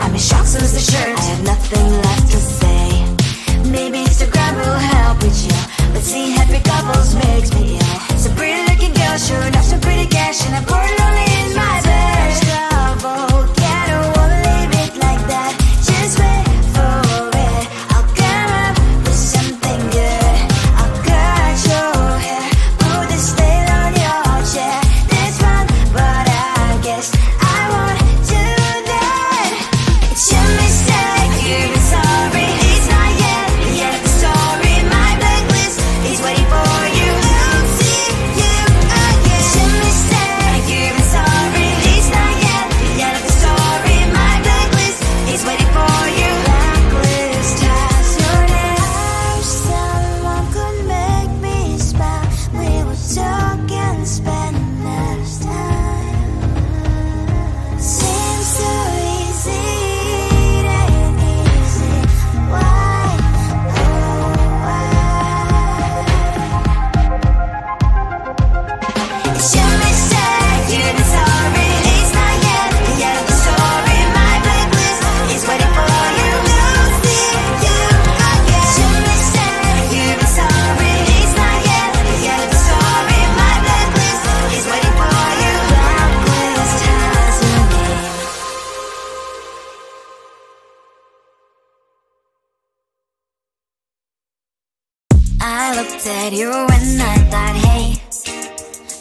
I'm in shock, so is the shirt. I have nothing left to say. Maybe Instagram will help with you, but seeing happy couples makes me ill. So pretty looking girl, sure enough, some pretty cash, and I'm pouring only in my bed. Trouble, yeah, I don't wanna leave it like that. Just wait for it. I'll come up with something good. I'll cut your hair, put this stain on your chair. This one, but I guess I won't do that. It's your mistake, you're sorry. It's not yet the end of the story. My blacklist is waiting for you. I'll see you again. It's your mistake, you're sorry. It's not yet the end of the story. My blacklist is waiting for you. Blacklist has your name. I wish someone could make me smile. We would talk and spend less time. Seems so easy, it ain't easy. Why, oh why? It's your mistake, you're sorry. It's not yet the end of the story. My blacklist is waiting for you. I'll see you again. It's your mistake, you're sorry. It's not yet the end of the story. My blacklist is waiting for you. Blacklist has your name. I looked at you and I thought, hey,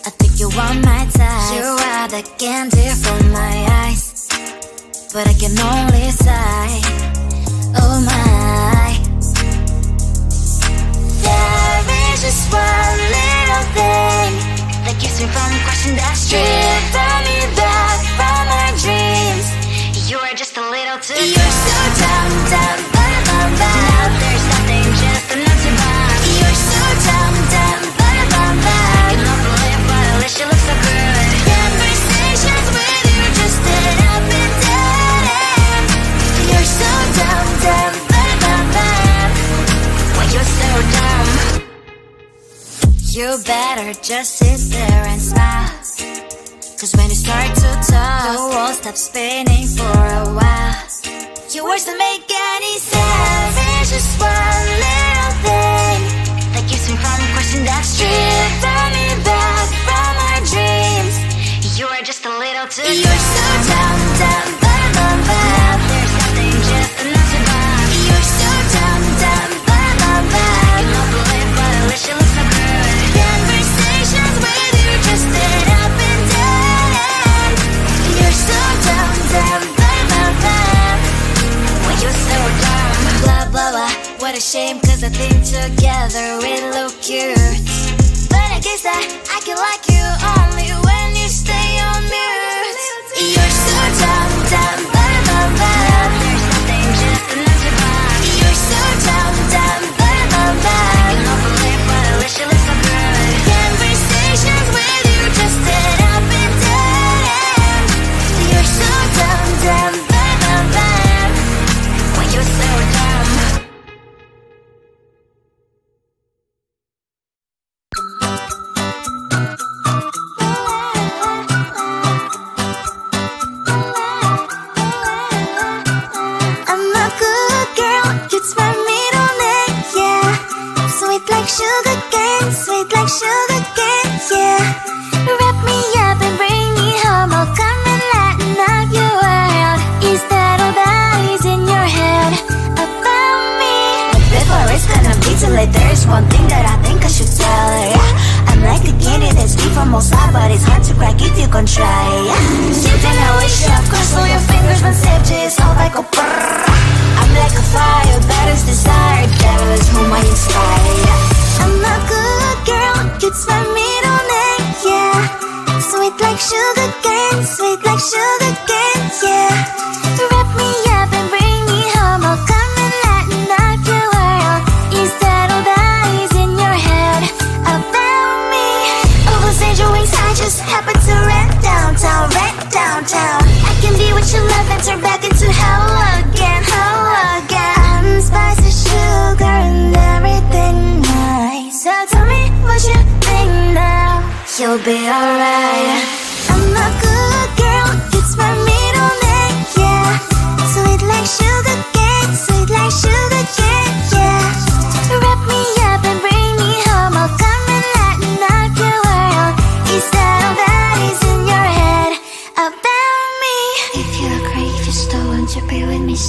I think you want my type. You are the candy from my eyes, but I can only sigh. Oh my. There is just one little thing that keeps me from crossing that street. Drive me back from my dreams. You are just a little too close. You're so dumb, dumb, bum, bum, bum. Now there's nothing, just enough to buy. You're so dumb, dumb, bum, bum, bum. You don't believe, but at least you look so good. Conversations with you just end up in dead end. You're so dumb, dumb, bum, bum, bum. Why you're so dumb? You better just sit there and smile, 'cause when you start to talk, the world stops spinning for a while. Your words don't make any sense. There's just one little thing that keeps me from crossing that street. Drive me back from my dreams. You are just a little too close. You're so dumb, dumb, bum, bum, bum. There's nothing, just enough to buy. You're so dumb, dumb, bum, bum, bum. You don't believe, but at least you look so good. Conversations with you just end up in dead end. You're so dumb, dumb, bum, bum, bum. Why you're so dumb? Blah, blah, blah. What a shame, 'cause I think together we look cute. But I guess that I can like you only when you stay on mute. You're so dumb, dumb, bum, bum, bum. There's nothing, just enough to buy. You're so dumb, dumb, bum, bum, bum. You don't believe, but at least you look so good. Conversations with you just end up in dead end. You're so dumb, dumb, bum, bum, bum. Why you're so dumb? I'm a good girl, it's my middle name, yeah. Sweet like sugar cane, sweet like sugar cane, yeah. Wrap me up and bring me home, I'll come and lighten up your world. Is that all that is in your head about me? But before it's gonna be too late, there's one thing that I think I should tell her, yeah. I'm like the candy that's deep from outside, but it's hard to crack if you can try, yeah. Something I wish you have crossed all your fingers when safety is all like a brrrr. I'm like a fire, that is desire, that is whom I inspire, yeah. I'm a good girl, it's my middle name, yeah. Sweet like sugar cane, sweet like sugar cane, yeah. Wrap me up and bring me home, I'll come and lighten up your world. Is that all that is in your head about me? Overstage your wings, I just happen to rent downtown, I can be what you love and turn back into hell again, hell again. I'm spicy sugar and everything nice. So tell me what you think now. You'll be alright. I'm a good girl, it's my middle name, yeah. Sweet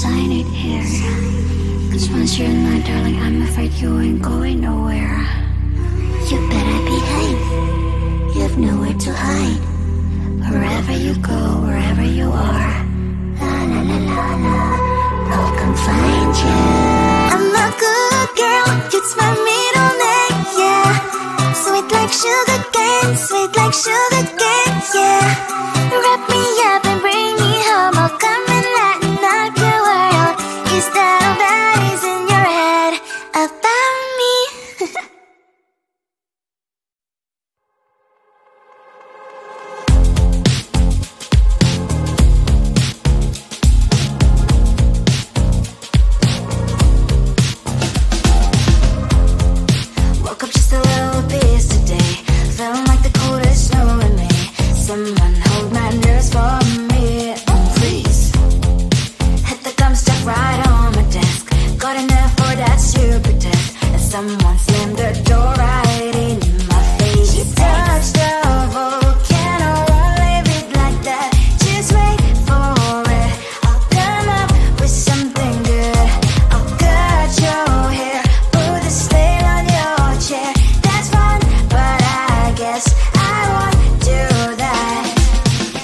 sign it here. Cause once you're in my darling, I'm afraid you ain't going nowhere. You better behave, you have nowhere to hide. Wherever you go, wherever you are, la la la la la, I'll come find you. I'm a good girl, it's my middle name, yeah. Sweet like sugar cane, sweet like sugar cane, yeah. Wrap me up and bring me home, I'll come and lighten up your world. Is that all that is in your head about me? Woke up just a little pissed today, feeling like the coldest snow in me. Someone hold my nerves for me, oh please. Hit the gum stuck right on my desk, got in there for that stupid test. And someone slammed the door right in my face. You touched the volcano, won't leave it like that. Just wait for it, I'll come up with something good. I'll cut your hair, put the slate on your chair. That's fun, but I guess I won't do that.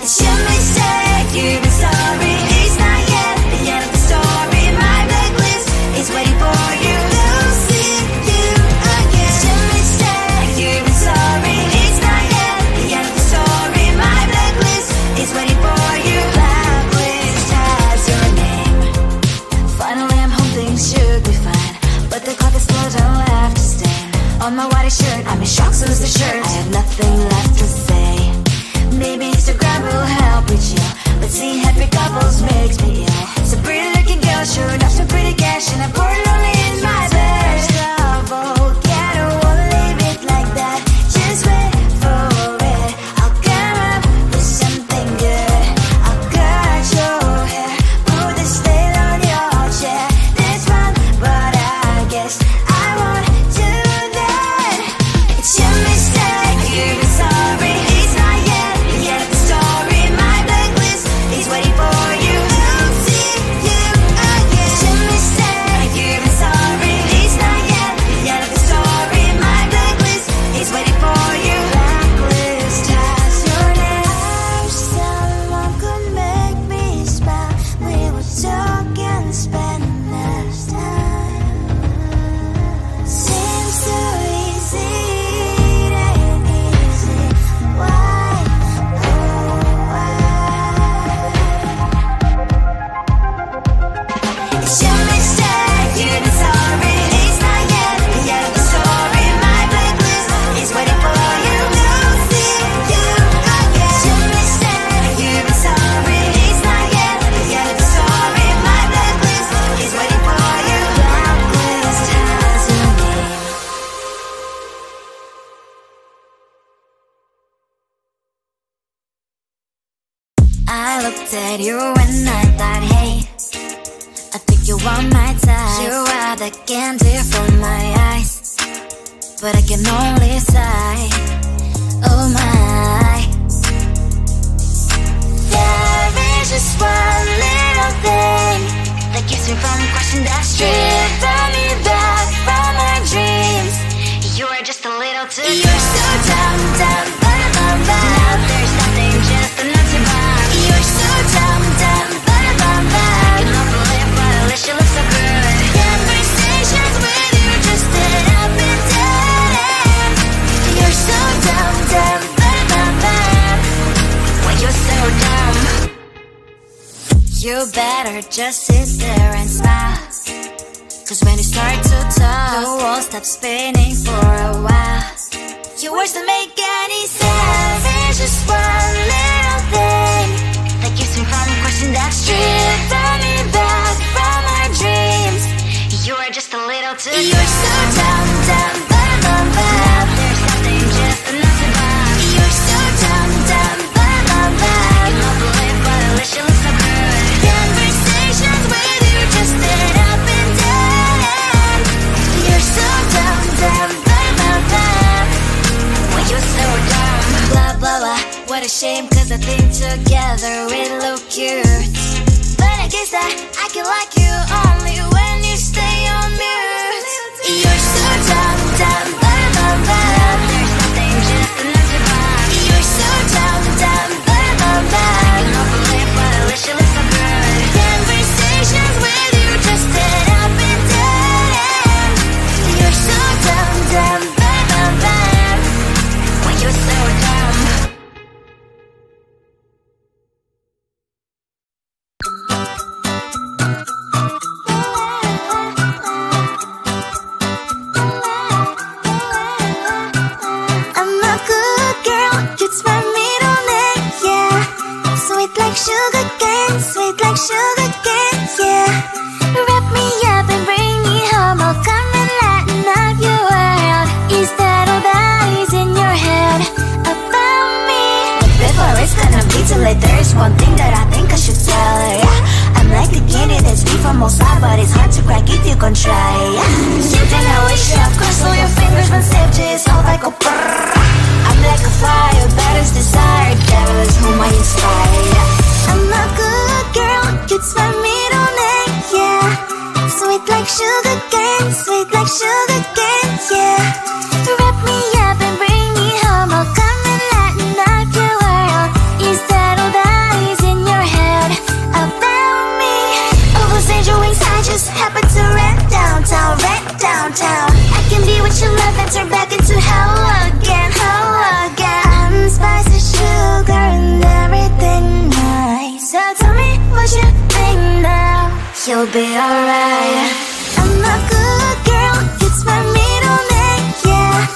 It's your mistake, you've been sorry. It's not yet the end of the story. My blacklist is waiting for you. I'll see you again. It's your mistake, you've been sorry. It's not yet the end of the story. My blacklist is waiting for you. Blacklist has your name. Finally I'm home, things should be fine, but the clock is still don't have to stain on my white shirt. I'm in shock, so is the shirt. I have nothing left to say. Maybe Instagram will help with you, but seeing happy couples makes me ill. Some pretty looking girl showing off some pretty cash, and I'm pouring only in my bed. Volcano, won't leave it like that. Just wait for it, I'll come up with something good. I'll cut your hair, put the slate on your chair. That's fun, but I guess I won't do that. It's your mistake, you've been sorry. It's not yet the end of the story. My blacklist is waiting for you. I'll see you again. It's your mistake, you've been sorry. It's not yet the end of the story. My blacklist is waiting for you. Blacklist has your name. I wish someone could make me smile. We would talk and spend less time. Seems so easy, it ain't easy. Why, oh why? It's your mistake, you've been sorry. It's not yet the end of the story. My blacklist is waiting for you. I'll see you again. It's your mistake, you've been sorry. It's not yet the end of the story. My blacklist is waiting for you. Blacklist has your name. I looked at you and I thought, hey, I think you are my type. You are the candy from my eyes, but I can only sigh. Oh my. There is just one little thing that keeps me from crossing that street. Drive me back from my dreams. You are just a little too good. You're so dumb, dumb, bum, bum, bum. Now there's nothing, just enough to buy. You're so dumb, dumb, bum, bum, bum. You love to live, but at least you look so good. Conversations with you just end up in dead end. You're so dumb, dumb, bum, bum, bum. When you're so dumb, you better just sit there and smile. Cause when you start to talk, the world stops spinning for a while. Your words don't make any sense. There's just one little thing that keeps me from crossing that street. Turn me back from my dreams. You are just a little too good. You're so dumb, dumb, bum, bum, bum. There's nothing, just enough to buy. You're so dumb, dumb, bum, bum, bum. You love to live, but at least you look so good. Conversations with you just end up in dead end. You're so dumb, dumb, bum, bum, bum. When you're so dumb. Blah, blah, blah. What a shame, cause I think together we look cute. But I guess that I can like yeah. Wrap me up and bring me home. I'll come and lighten up your world. Is that all that is in your head about me? But before it's gonna be too late, there's one thing that I think I should tell her, yeah. I'm like the candy that's free from all side, but it's hard to crack if you can try, yeah. You think I wish you have crossed all your fingers when saved you, it's all like a brrrr. I'm like a fire, batters desire, devil is whom I inspire, yeah. I'm a good girl, it's my middle name, yeah. Sweet like sugar cane, sweet like sugar cane, yeah. Wrap me up and bring me home. I'll come and lighten up your world. Is that all that is in your head about me? Oh, those angel wings I just happen to rent downtown, I can be what you love and turn back into hell again, I'm spice and sugar and everything nice. So tell me what you think now. You'll be alright. I'm a good girl, it's my middle name, yeah.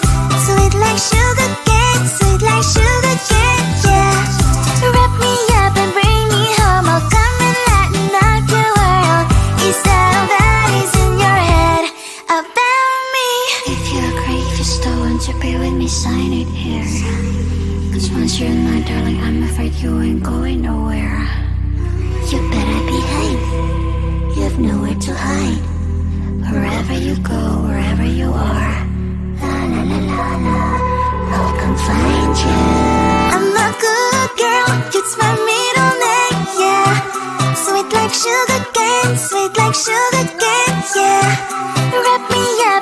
Sweet like sugar cane, sweet like sugar cane, yeah. Wrap me up and bring me home. I'll come and lighten up your world. Is that all that is in your head about me? If you agree, if you still want to be with me, sign it here. Cause once you're in my darling, I'm afraid you ain't going nowhere. You better behave, you have nowhere to hide. Wherever you go, wherever you are, la la la la la, I'll come find you. I'm a good girl, it's my middle name, yeah. Sweet like sugar cane, yeah. Wrap me up